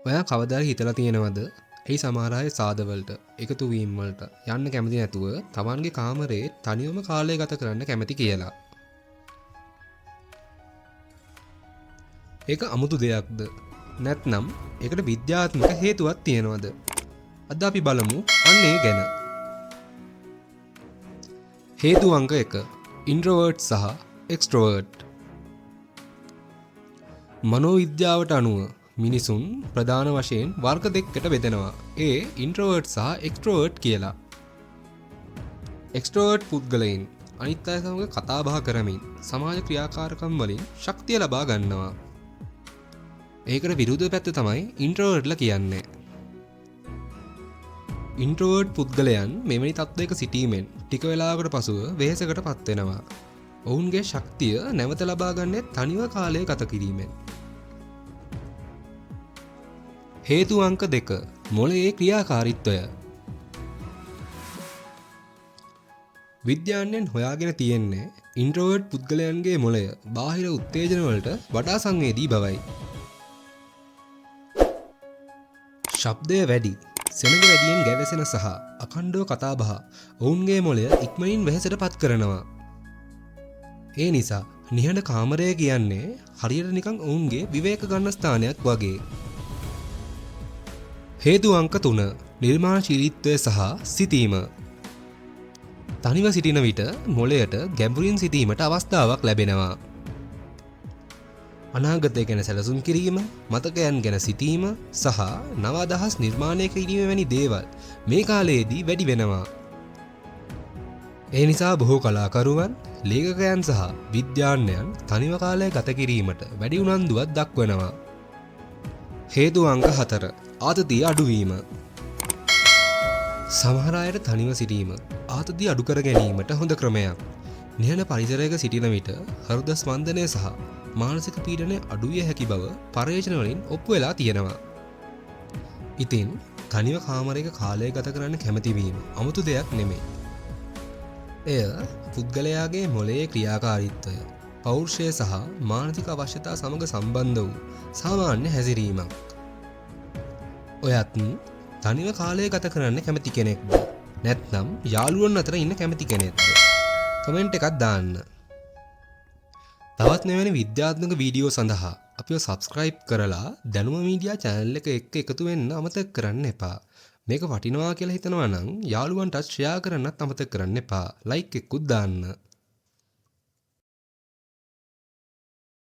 ඔයා කවදාද හිතලා තියෙනවද? ඒ සමහර අය සාදවලට, එකතු වීම් වලට යන්න කැමති නැතුව Tamanගේ කාමරේ තනියම කාලය ගත කරන්න කැමති කියලා. ඒක අමුතු දෙයක්ද? නැත්නම් ඒකට විද්‍යාත්මක හේතුවක් තියෙනවද? අද අපි බලමු අන්න ඒ ගැන. හේතු අංක 1. ඉන්ට්‍රෝවර්ට් සහ එක්ස්ට්‍රෝවර්ට්. මනෝවිද්‍යාවට අනුව මිනිසුන් ප්‍රධාන වශයෙන් වර්ග දෙකකට බෙදෙනවා. ඒ ඉන්ට්‍රෝවර්ට් සහ එක්ස්ට්‍රෝවර්ට් කියලා. එක්ස්ට්‍රෝවර්ට් පුද්ගලයන් අනිත් අය සමග කතා බහ කරමින් සමාජ ක්‍රියාකාරකම් වලින් ශක්තිය ලබා ගන්නවා. ඒකට විරුද්ධ පැත්ත තමයි ඉන්ට්‍රෝවර්ට්ලා කියන්නේ. ඉන්ට්‍රෝවර්ට් පුද්ගලයන් මෙවැනි තත්ත්වයක සිටීමෙන් ටික වේලාවකට පසුව වෙහෙසකට පත් වෙනවා. ඔවුන්ගේ ශක්තිය නැවත ලබා ගන්නේ තනිව කාලය ගත කිරීමෙන්. හේතු අංක 2. මොළයේ ක්‍රියාකාරීත්වය. විද්‍යාඥයන් හොයාගෙන තියෙන්නේ ඉන්ට්‍රෝවර්ට් පුද්ගලයන්ගේ මොළය බාහිර උත්තේජන වලට වඩා සංවේදී බවයි. ශබ්දය වැඩි, සෙනඟ වැඩියෙන් ගැවසෙන සහ අඛණ්ඩව කතා බහ ඔවුන්ගේ මොළය ඉක්මනින් වෙහෙසට පත් කරනවා. ඒ නිසා නිහඬ කාමරය කියන්නේ හරියට නිකන් ඔවුන්ගේ විවේක ගන්න ස්ථානයක් වගේ. හේතු අංක 3. නිර්මාණශීලීත්වය සහ සිතීම. තනිව සිටින විට මොළයට ගැඹුරින් සිතීමට අවස්ථාවක් ලැබෙනවා. අනාගතය ගැන සැලසුම් කිරීම, මතකයන් ගැන සිතීම සහ නව අදහස් නිර්මාණය කිරීම වැනි දේවල් මේ කාලයේදී වැඩි වෙනවා. ඒ නිසා බොහෝ කලාකරුවන්, ලේඛකයන් සහ විද්‍යාඥයන් තනිව කාලය ගත කිරීමට වැඩි උනන්දුවක් දක්වනවා. හේතු අංක 4. ආතතිය අඩුවීම. සමහර අයට තනිව සිටීම ආතතිය අඩු කර ගැනීමට හොඳ ක්‍රමයක්. නිහඬ පරිසරයක සිටින විට හෘද ස්පන්දනය සහ මානසික පීඩනය අඩු විය හැකි බව පර්යේෂණ වලින් ඔප්පු වෙලා තියෙනවා. ඉතින් තනිව කාමරයක කාලය ගත කරන්න කැමති වීම 아무තු දෙයක් නෙමෙයි. එය පුද්ගලයාගේ මොළයේ ක්‍රියාකාරීත්වය, පෞරුෂය සහ මානසික අවශ්‍යතා සමග සම්බන්ධ වූ සාමාන්‍ය හැසිරීමක්. ඔයත් තනිව කාලය ගත කරන්න කැමති කෙනෙක්ද? නැත්නම් යාළුවන් අතර ඉන්න කැමති කෙනෙක්ද? කමෙන්ට් එකක් දාන්න. තවත් මෙවැනි විද්‍යාත්මක වීඩියෝ සඳහා අපිව සබ්ස්ක්‍රයිබ් කරලා දැනුම මීඩියා channel එක එක්ක එකතු වෙන්න අමතක කරන්න එපා. මේක වටිනවා කියලා හිතනවා නම් යාළුවන්ට ෂෙයා කරන්නත් අමතක කරන්න එපා. ලයික් එකකුත් දාන්න.